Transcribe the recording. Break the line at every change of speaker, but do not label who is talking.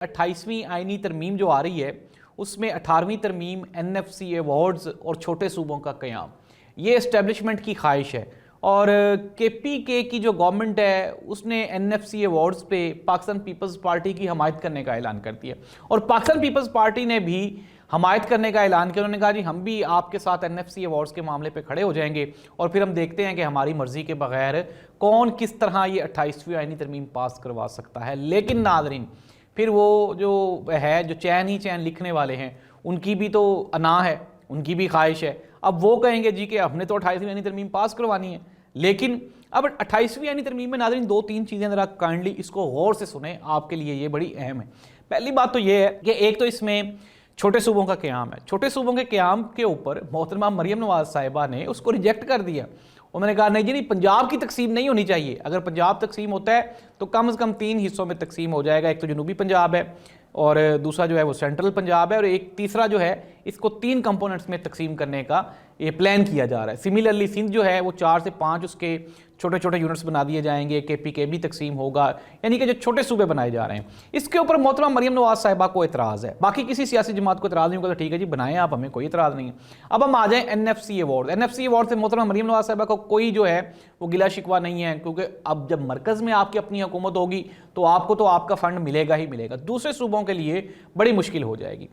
28वीं आईनी तरमीम जो आ रही है उसमें 18वीं तरमीम NFC अवार्ड्स और छोटे सूबों का क़याम, ये इस्टेब्लिशमेंट की ख्वाहिश है। और KPK की जो गवर्नमेंट है उसने NFC अवार्ड्स पे पाकिस्तान पीपल्स पार्टी की हमायत करने का ऐलान कर दिया और पाकिस्तान पीपल्स पार्टी ने भी हमायत करने का ऐलान किया। उन्होंने कहा जी हम भी आपके साथ NFC अवार्ड्स के मामले पे खड़े हो जाएंगे और फिर हम देखते हैं कि हमारी मर्जी के बगैर कौन किस तरह ये 28वीं आईनी तरमीम पास करवा सकता है। लेकिन नाज़रीन, फिर वो जो है जो चैन ही चैन लिखने वाले हैं उनकी भी तो अना है, उनकी भी ख्वाहिश है। अब वो कहेंगे जी कि हमने तो 28वीं आईनी तरमीम पास करवानी है, लेकिन अब 28वीं आईनी तरमीम में नाज़रीन दो तीन चीज़ें ज़रा काइंडली इसको गौर से सुने, आपके लिए ये बड़ी अहम है। पहली बात तो ये है कि एक तो इसमें छोटे सूबों का क़याम है। छोटे सूबों के क़याम के ऊपर मोहतरमा मरियम नवाज़ साहिबा ने उसको रिजेक्ट कर दिया। उन्होंने कहा नहीं जी नहीं, पंजाब की तकसीम नहीं होनी चाहिए। अगर पंजाब तकसीम होता है तो कम से कम 3 हिस्सों में तकसीम हो जाएगा। एक तो जनूबी पंजाब है और दूसरा जो है वो सेंट्रल पंजाब है और एक तीसरा जो है इसको 3 कंपोनेंट्स में तकसीम करने का ये प्लान किया जा रहा है। सिमिलरली सिंध जो है वो 4 से 5 उसके छोटे छोटे यूनिट्स बना दिए जाएंगे, KPK भी तकसीम होगा, यानी कि जो छोटे सूबे बनाए जा रहे हैं। इसके ऊपर मोहतरमा मरियम नवाज साहिबा को एतराज़ है, बाकी किसी सियासी जमात को एतराज़ नहीं होगा तो ठीक है जी बनाएं आप, हमें कोई एतराज़ नहीं है। अब हम आ जाएँ NFC अवार्ड। NFC अवार्ड से मोहतरमा मरियम नवाज साहिबा को कोई जो है वो गिला शिकवा नहीं है, क्योंकि अब जब मरकज़ में आपकी अपनी हुकूमत होगी तो आपको तो आपका फ़ंड मिलेगा ही मिलेगा, दूसरे सूबों के लिए बड़ी मुश्किल हो जाएगी।